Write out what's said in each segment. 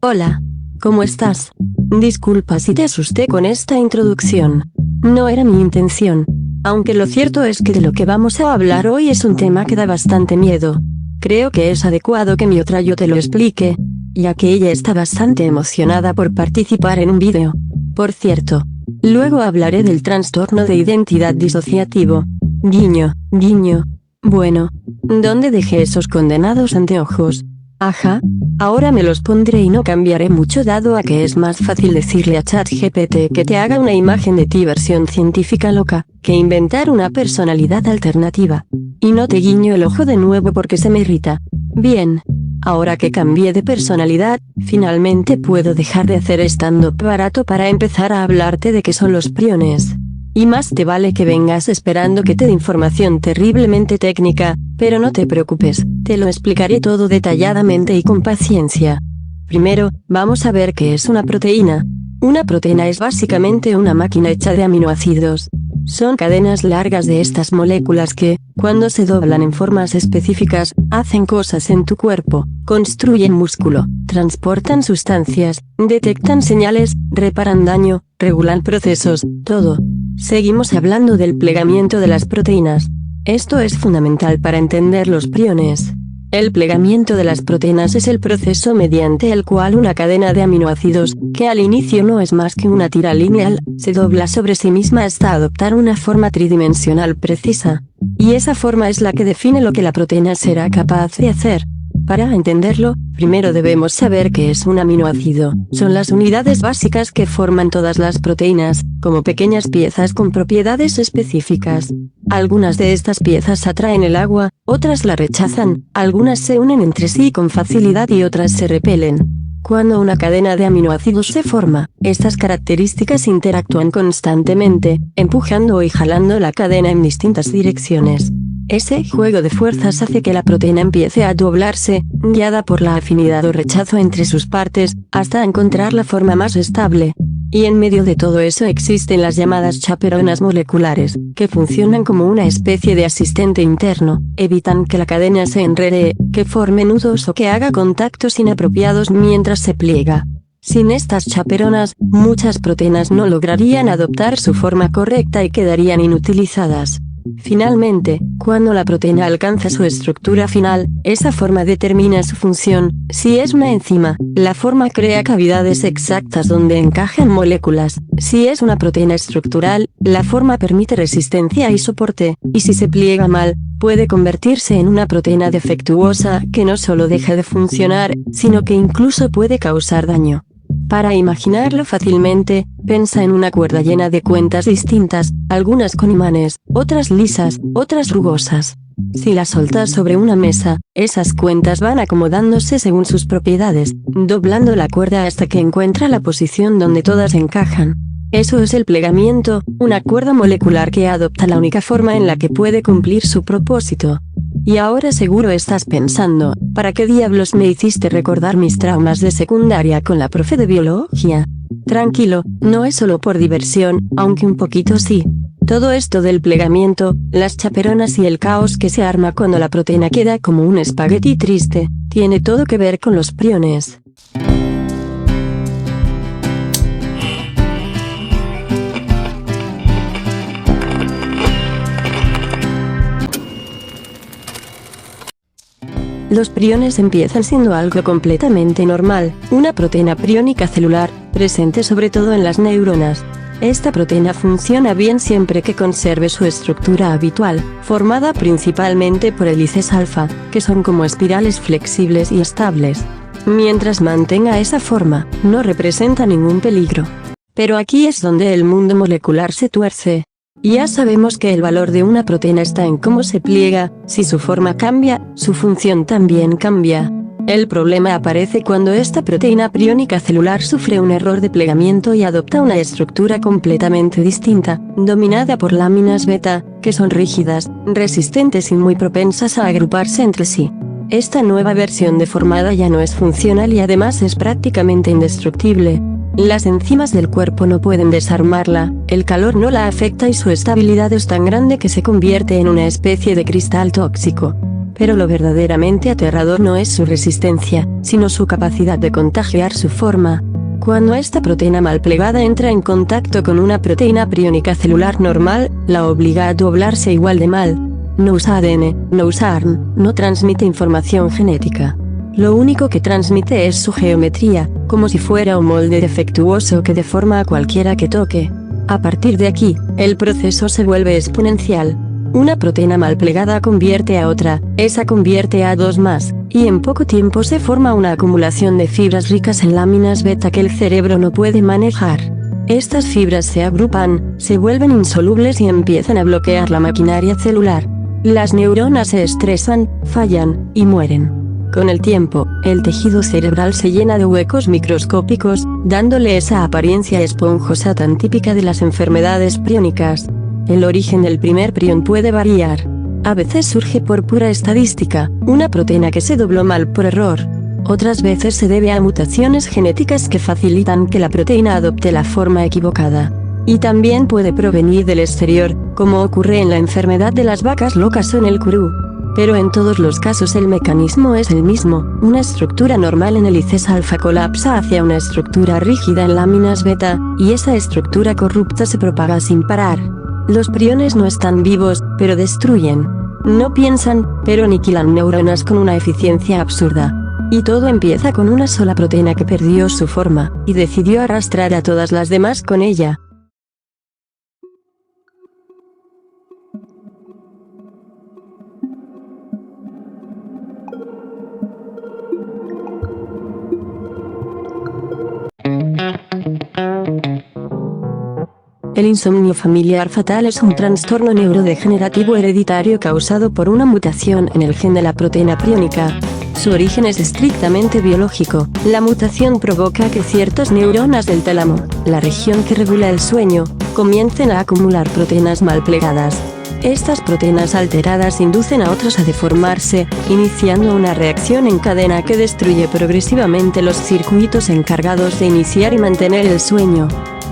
Hola. ¿Cómo estás? Disculpa si te asusté con esta introducción. No era mi intención. Aunque lo cierto es que de lo que vamos a hablar hoy es un tema que da bastante miedo. Creo que es adecuado que mi otra yo te lo explique, ya que ella está bastante emocionada por participar en un vídeo. Por cierto, luego hablaré del trastorno de identidad disociativo. Guiño, guiño. Bueno, ¿dónde dejé esos condenados anteojos? Ajá. Ahora me los pondré y no cambiaré mucho dado a que es más fácil decirle a ChatGPT que te haga una imagen de ti versión científica loca, que inventar una personalidad alternativa. Y no te guiño el ojo de nuevo porque se me irrita. Bien. Ahora que cambié de personalidad, finalmente puedo dejar de hacer stand-up barato para empezar a hablarte de qué son los priones. Y más te vale que vengas esperando que te dé información terriblemente técnica, pero no te preocupes, te lo explicaré todo detalladamente y con paciencia. Primero, vamos a ver qué es una proteína. Una proteína es básicamente una máquina hecha de aminoácidos. Son cadenas largas de estas moléculas que, cuando se doblan en formas específicas, hacen cosas en tu cuerpo, construyen músculo, transportan sustancias, detectan señales, reparan daño, regulan procesos, todo. Seguimos hablando del plegamiento de las proteínas. Esto es fundamental para entender los priones. El plegamiento de las proteínas es el proceso mediante el cual una cadena de aminoácidos, que al inicio no es más que una tira lineal, se dobla sobre sí misma hasta adoptar una forma tridimensional precisa. Y esa forma es la que define lo que la proteína será capaz de hacer. Para entenderlo, primero debemos saber qué es un aminoácido. Son las unidades básicas que forman todas las proteínas, como pequeñas piezas con propiedades específicas. Algunas de estas piezas atraen el agua, otras la rechazan, algunas se unen entre sí con facilidad y otras se repelen. Cuando una cadena de aminoácidos se forma, estas características interactúan constantemente, empujando y jalando la cadena en distintas direcciones. Ese juego de fuerzas hace que la proteína empiece a doblarse, guiada por la afinidad o rechazo entre sus partes, hasta encontrar la forma más estable. Y en medio de todo eso existen las llamadas chaperonas moleculares, que funcionan como una especie de asistente interno, evitan que la cadena se enrede, que forme nudos o que haga contactos inapropiados mientras se pliega. Sin estas chaperonas, muchas proteínas no lograrían adoptar su forma correcta y quedarían inutilizadas. Finalmente, cuando la proteína alcanza su estructura final, esa forma determina su función. Si es una enzima, la forma crea cavidades exactas donde encajan moléculas. Si es una proteína estructural, la forma permite resistencia y soporte, y si se pliega mal, puede convertirse en una proteína defectuosa que no solo deja de funcionar, sino que incluso puede causar daño. Para imaginarlo fácilmente, piensa en una cuerda llena de cuentas distintas, algunas con imanes, otras lisas, otras rugosas. Si las soltas sobre una mesa, esas cuentas van acomodándose según sus propiedades, doblando la cuerda hasta que encuentra la posición donde todas encajan. Eso es el plegamiento, una cuerda molecular que adopta la única forma en la que puede cumplir su propósito. Y ahora seguro estás pensando, ¿para qué diablos me hiciste recordar mis traumas de secundaria con la profe de biología? Tranquilo, no es solo por diversión, aunque un poquito sí. Todo esto del plegamiento, las chaperonas y el caos que se arma cuando la proteína queda como un espagueti triste, tiene todo que ver con los priones. Los priones empiezan siendo algo completamente normal, una proteína priónica celular, presente sobre todo en las neuronas. Esta proteína funciona bien siempre que conserve su estructura habitual, formada principalmente por hélices alfa, que son como espirales flexibles y estables. Mientras mantenga esa forma, no representa ningún peligro. Pero aquí es donde el mundo molecular se tuerce. Ya sabemos que el valor de una proteína está en cómo se pliega. Si su forma cambia, su función también cambia. El problema aparece cuando esta proteína priónica celular sufre un error de plegamiento y adopta una estructura completamente distinta, dominada por láminas beta, que son rígidas, resistentes y muy propensas a agruparse entre sí. Esta nueva versión deformada ya no es funcional y además es prácticamente indestructible. Las enzimas del cuerpo no pueden desarmarla, el calor no la afecta y su estabilidad es tan grande que se convierte en una especie de cristal tóxico. Pero lo verdaderamente aterrador no es su resistencia, sino su capacidad de contagiar su forma. Cuando esta proteína mal plegada entra en contacto con una proteína priónica celular normal, la obliga a doblarse igual de mal. No usa ADN, no usa ARN, no transmite información genética. Lo único que transmite es su geometría, como si fuera un molde defectuoso que deforma a cualquiera que toque. A partir de aquí, el proceso se vuelve exponencial. Una proteína mal plegada convierte a otra, esa convierte a dos más, y en poco tiempo se forma una acumulación de fibras ricas en láminas beta que el cerebro no puede manejar. Estas fibras se agrupan, se vuelven insolubles y empiezan a bloquear la maquinaria celular. Las neuronas se estresan, fallan, y mueren. Con el tiempo, el tejido cerebral se llena de huecos microscópicos, dándole esa apariencia esponjosa tan típica de las enfermedades priónicas. El origen del primer prión puede variar. A veces surge por pura estadística, una proteína que se dobló mal por error. Otras veces se debe a mutaciones genéticas que facilitan que la proteína adopte la forma equivocada. Y también puede provenir del exterior, como ocurre en la enfermedad de las vacas locas o en el curú. Pero en todos los casos el mecanismo es el mismo, una estructura normal en hélices alfa colapsa hacia una estructura rígida en láminas beta, y esa estructura corrupta se propaga sin parar. Los priones no están vivos, pero destruyen. No piensan, pero aniquilan neuronas con una eficiencia absurda. Y todo empieza con una sola proteína que perdió su forma, y decidió arrastrar a todas las demás con ella. El insomnio familiar fatal es un trastorno neurodegenerativo hereditario causado por una mutación en el gen de la proteína priónica. Su origen es estrictamente biológico. La mutación provoca que ciertas neuronas del tálamo, la región que regula el sueño, comiencen a acumular proteínas mal plegadas. Estas proteínas alteradas inducen a otras a deformarse, iniciando una reacción en cadena que destruye progresivamente los circuitos encargados de iniciar y mantener el sueño.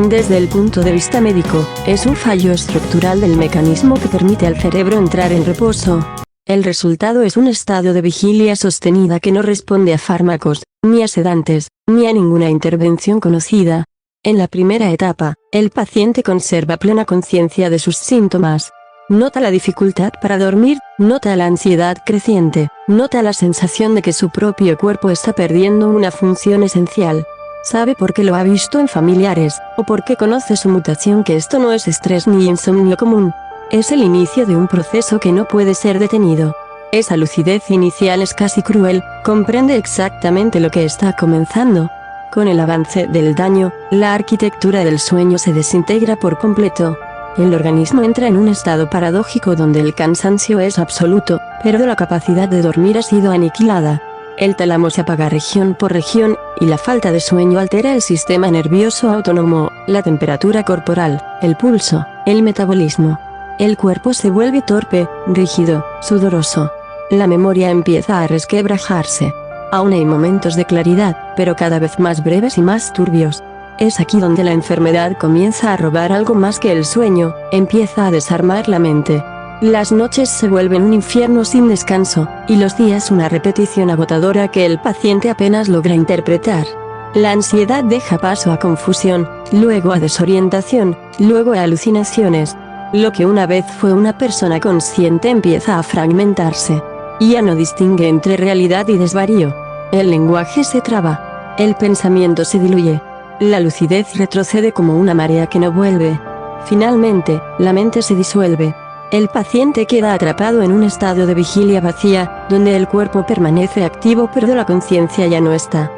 Desde el punto de vista médico, es un fallo estructural del mecanismo que permite al cerebro entrar en reposo. El resultado es un estado de vigilia sostenida que no responde a fármacos, ni a sedantes, ni a ninguna intervención conocida. En la primera etapa, el paciente conserva plena conciencia de sus síntomas. Nota la dificultad para dormir, nota la ansiedad creciente, nota la sensación de que su propio cuerpo está perdiendo una función esencial. Sabe por qué lo ha visto en familiares, o porque conoce su mutación que esto no es estrés ni insomnio común. Es el inicio de un proceso que no puede ser detenido. Esa lucidez inicial es casi cruel, comprende exactamente lo que está comenzando. Con el avance del daño, la arquitectura del sueño se desintegra por completo. El organismo entra en un estado paradójico donde el cansancio es absoluto, pero la capacidad de dormir ha sido aniquilada. El tálamo se apaga región por región, y la falta de sueño altera el sistema nervioso autónomo, la temperatura corporal, el pulso, el metabolismo. El cuerpo se vuelve torpe, rígido, sudoroso. La memoria empieza a resquebrajarse. Aún hay momentos de claridad, pero cada vez más breves y más turbios. Es aquí donde la enfermedad comienza a robar algo más que el sueño, empieza a desarmar la mente. Las noches se vuelven un infierno sin descanso, y los días una repetición agotadora que el paciente apenas logra interpretar. La ansiedad deja paso a confusión, luego a desorientación, luego a alucinaciones. Lo que una vez fue una persona consciente empieza a fragmentarse. Ya no distingue entre realidad y desvarío. El lenguaje se traba. El pensamiento se diluye. La lucidez retrocede como una marea que no vuelve. Finalmente, la mente se disuelve. El paciente queda atrapado en un estado de vigilia vacía, donde el cuerpo permanece activo pero la conciencia ya no está.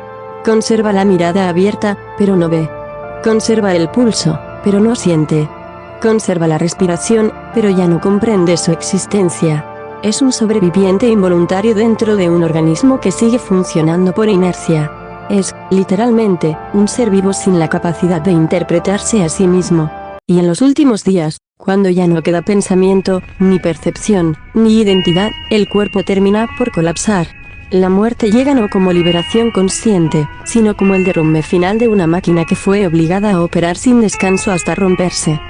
Conserva la mirada abierta, pero no ve. Conserva el pulso, pero no siente. Conserva la respiración, pero ya no comprende su existencia. Es un sobreviviente involuntario dentro de un organismo que sigue funcionando por inercia. Es, literalmente, un ser vivo sin la capacidad de interpretarse a sí mismo. Y en los últimos días, cuando ya no queda pensamiento, ni percepción, ni identidad, el cuerpo termina por colapsar. La muerte llega no como liberación consciente, sino como el derrumbe final de una máquina que fue obligada a operar sin descanso hasta romperse.